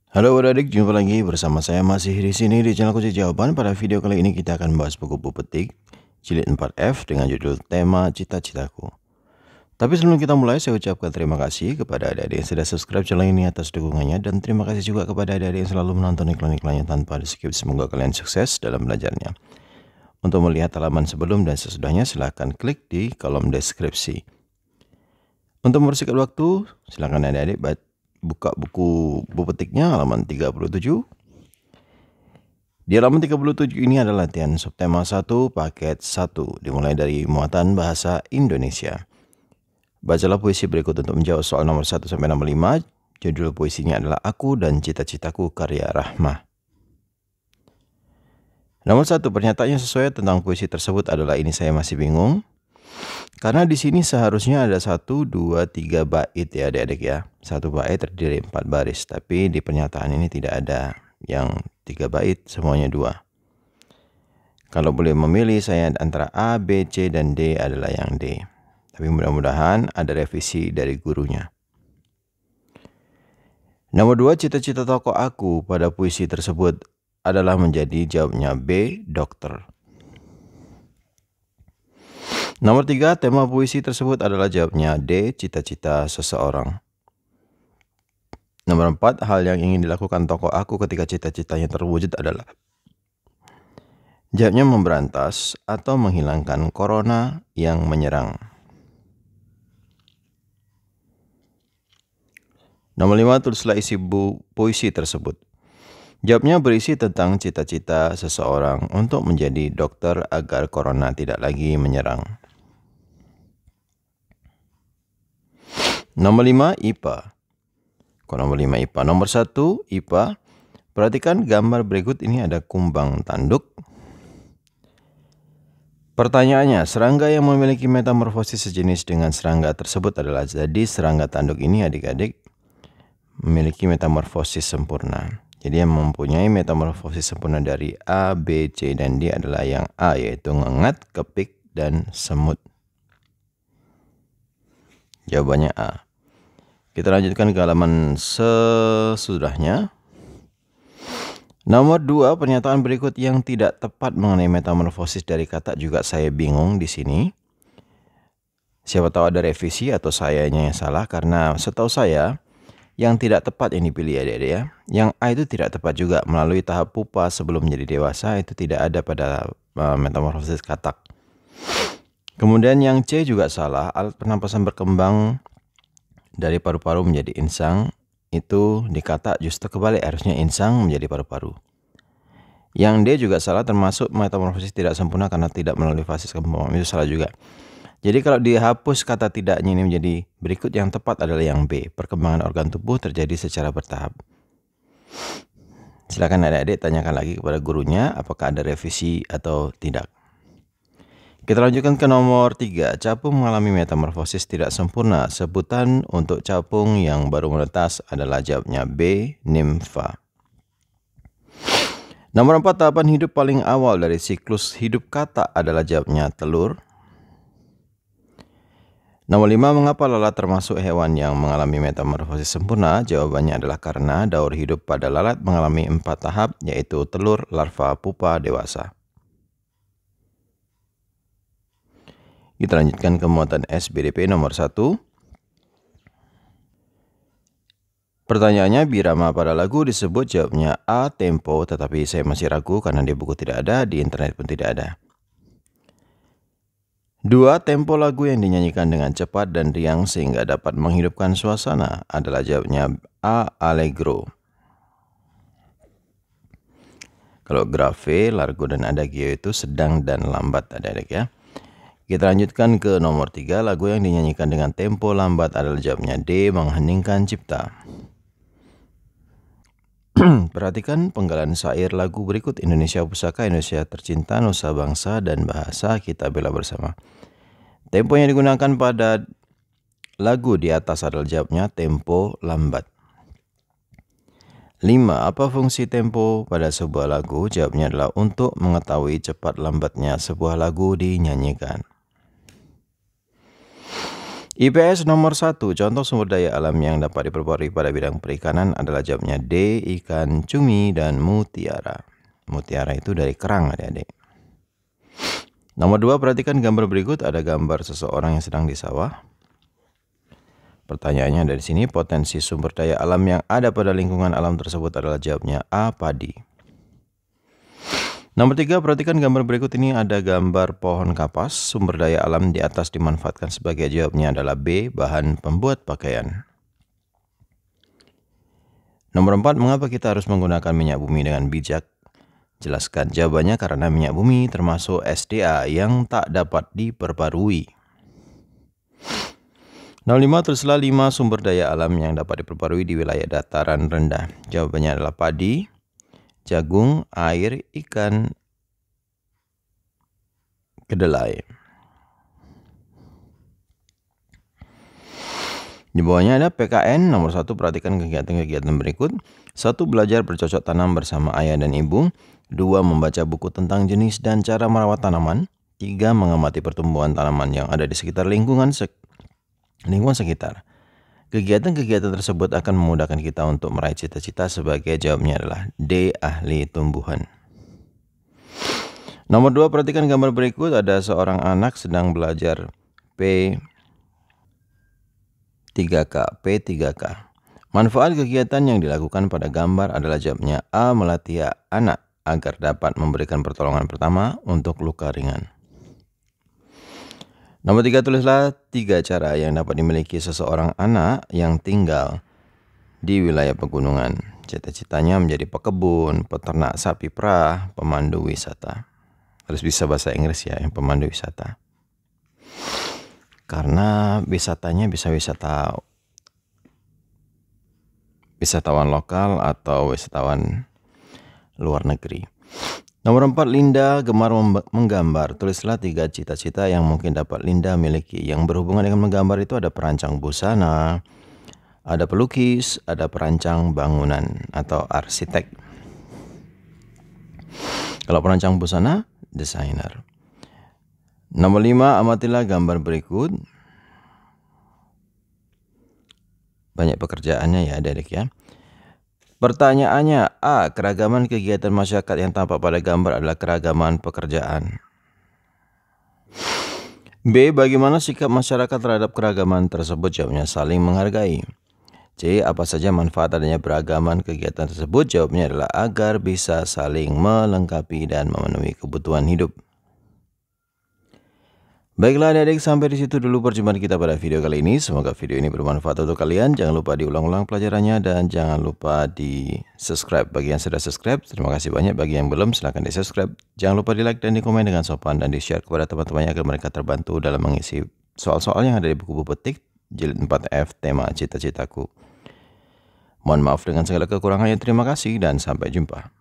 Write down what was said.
Halo adik, jumpa lagi bersama saya masih di sini di channel Kunci Jawaban. Pada video kali ini kita akan membahas buku Bu Petik jilid 4F dengan judul Tema Cita-Citaku. Tapi sebelum kita mulai, saya ucapkan terima kasih kepada adik-adik yang sudah subscribe channel ini atas dukungannya, dan terima kasih juga kepada adik-adik yang selalu menonton iklan-iklannya tanpa di skip. Semoga kalian sukses dalam belajarnya. Untuk melihat halaman sebelum dan sesudahnya, silahkan klik di kolom deskripsi. Untuk mempersingkat waktu, silahkan adik-adik buka buku Bu Petiknya halaman 37. Di halaman 37 ini adalah latihan subtema 1 paket 1, dimulai dari muatan bahasa Indonesia. Bacalah puisi berikut untuk menjawab soal nomor 1 sampai nomor 5. Judul puisinya adalah Aku dan Cita-Citaku karya Rahmah. Nomor 1, pernyataannya sesuai tentang puisi tersebut adalah ini saya masih bingung. Karena di sini seharusnya ada 1, 2, 3 bait ya adik-adik ya. 1 bait terdiri dari 4 baris, tapi di pernyataan ini tidak ada yang 3 bait, semuanya 2. Kalau boleh memilih, saya antara A, B, C, dan D adalah yang D. Tapi mudah-mudahan ada revisi dari gurunya. Nomor 2, cita-cita tokoh aku pada puisi tersebut adalah menjadi, jawabnya B, dokter. Nomor 3, tema puisi tersebut adalah, jawabnya D, cita-cita seseorang. Nomor 4, hal yang ingin dilakukan tokoh aku ketika cita-citanya terwujud adalah, jawabnya memberantas atau menghilangkan corona yang menyerang. Nomor 5, tulislah isi puisi tersebut. Jawabnya berisi tentang cita-cita seseorang untuk menjadi dokter agar corona tidak lagi menyerang. Nomor 5, IPA. Nomor 5, IPA. Nomor 1, IPA. Perhatikan gambar berikut ini, ada kumbang tanduk. Pertanyaannya, serangga yang memiliki metamorfosis sejenis dengan serangga tersebut adalah, jadi serangga tanduk ini adik-adik memiliki metamorfosis sempurna. Jadi yang mempunyai metamorfosis sempurna dari A, B, C, dan D adalah yang A, yaitu ngengat, kepik, dan semut. Jawabannya A. Kita lanjutkan ke halaman sesudahnya. Nomor 2, pernyataan berikut yang tidak tepat mengenai metamorfosis dari kata juga saya bingung di sini. Siapa tahu ada revisi atau sayanya yang salah, karena setahu saya yang tidak tepat yang dipilih adik-adik ya. Yang A itu tidak tepat juga, melalui tahap pupa sebelum menjadi dewasa itu tidak ada pada metamorfosis katak. Kemudian yang C juga salah, alat pernapasan berkembang dari paru-paru menjadi insang, itu di katak justru kebalik, harusnya insang menjadi paru-paru. Yang D juga salah, termasuk metamorfosis tidak sempurna karena tidak melalui fase kembang, itu salah juga. Jadi kalau dihapus kata tidaknya ini menjadi berikut, yang tepat adalah yang B. Perkembangan organ tubuh terjadi secara bertahap. Silakan adik-adik tanyakan lagi kepada gurunya apakah ada revisi atau tidak. Kita lanjutkan ke nomor 3. Capung mengalami metamorfosis tidak sempurna. Sebutan untuk capung yang baru menetas adalah, jawabnya B, nimfa. Nomor 4, tahapan hidup paling awal dari siklus hidup katak adalah, jawabnya telur. Nomor 5, mengapa lalat termasuk hewan yang mengalami metamorfosis sempurna? Jawabannya adalah karena daur hidup pada lalat mengalami 4 tahap, yaitu telur, larva, pupa, dewasa. Kita lanjutkan ke muatan SBDP nomor 1. Pertanyaannya, birama pada lagu disebut, jawabnya A, tempo, tetapi saya masih ragu karena di buku tidak ada, di internet pun tidak ada. 2, tempo lagu yang dinyanyikan dengan cepat dan riang sehingga dapat menghidupkan suasana adalah, jawabnya A, allegro. Kalau grave, largo, dan adagio itu sedang dan lambat adik-adik ya. Kita lanjutkan ke nomor 3, lagu yang dinyanyikan dengan tempo lambat adalah, jawabnya D, mengheningkan cipta. Perhatikan penggalan syair lagu berikut: Indonesia Pusaka, Indonesia Tercinta, Nusa Bangsa dan Bahasa, kita bela bersama. Tempo yang digunakan pada lagu di atas adalah, jawabnya tempo lambat. 5, apa fungsi tempo pada sebuah lagu? Jawabnya adalah untuk mengetahui cepat lambatnya sebuah lagu dinyanyikan. IPS nomor 1, contoh sumber daya alam yang dapat diperbarui pada bidang perikanan adalah jawabnya D, ikan, cumi, dan mutiara. Mutiara itu dari kerang adik-adik. Nomor 2, perhatikan gambar berikut. Ada gambar seseorang yang sedang di sawah. Pertanyaannya dari sini, potensi sumber daya alam yang ada pada lingkungan alam tersebut adalah jawabnya A, padi. Nomor 3, perhatikan gambar berikut ini. Ada gambar pohon kapas. Sumber daya alam di atas dimanfaatkan sebagai jawabnya adalah B, bahan pembuat pakaian. Nomor 4, mengapa kita harus menggunakan minyak bumi dengan bijak? Jelaskan jawabannya. Karena minyak bumi termasuk SDA yang tak dapat diperbarui. Nomor 5, tulislah 5 sumber daya alam yang dapat diperbarui di wilayah dataran rendah. Jawabannya adalah padi, jagung, air, ikan, kedelai. Di bawahnya ada PKN. Nomor 1, perhatikan kegiatan-kegiatan berikut. 1, belajar bercocok tanam bersama ayah dan ibu. 2, membaca buku tentang jenis dan cara merawat tanaman. 3, mengamati pertumbuhan tanaman yang ada di sekitar lingkungan sekitar. Kegiatan-kegiatan tersebut akan memudahkan kita untuk meraih cita-cita. Sebagai jawabnya adalah D, ahli tumbuhan. Nomor 2, perhatikan gambar berikut. Ada seorang anak sedang belajar P3K. Manfaat kegiatan yang dilakukan pada gambar adalah jawabnya A, melatih anak agar dapat memberikan pertolongan pertama untuk luka ringan. Nomor 3, tulislah 3 cara yang dapat dimiliki seseorang anak yang tinggal di wilayah pegunungan. Cita-citanya menjadi pekebun, peternak sapi perah, pemandu wisata. Harus bisa bahasa Inggris ya, yang pemandu wisata. Karena wisatanya bisa wisatawan lokal atau wisatawan luar negeri. Nomor 4, Linda gemar menggambar. Tulislah 3 cita-cita yang mungkin dapat Linda miliki. Yang berhubungan dengan menggambar itu ada perancang busana, ada pelukis, ada perancang bangunan atau arsitek. Kalau perancang busana, desainer. Nomor 5, amatilah gambar berikut. Banyak pekerjaannya ya adik-adik ya. Pertanyaannya, A, keragaman kegiatan masyarakat yang tampak pada gambar adalah keragaman pekerjaan. B, bagaimana sikap masyarakat terhadap keragaman tersebut? Jawabnya saling menghargai. C, apa saja manfaat adanya beragaman kegiatan tersebut? Jawabnya adalah agar bisa saling melengkapi dan memenuhi kebutuhan hidup. Baiklah adik-adik, sampai di situ dulu perjumpaan kita pada video kali ini. Semoga video ini bermanfaat untuk kalian. Jangan lupa diulang-ulang pelajarannya dan jangan lupa di subscribe bagi yang sudah subscribe. Terima kasih banyak. Bagi yang belum, silahkan di subscribe. Jangan lupa di like dan di komen dengan sopan dan di share kepada teman-temannya agar mereka terbantu dalam mengisi soal-soal yang ada di buku petik jilid 4F tema cita-citaku. Mohon maaf dengan segala kekurangannya. Terima kasih dan sampai jumpa.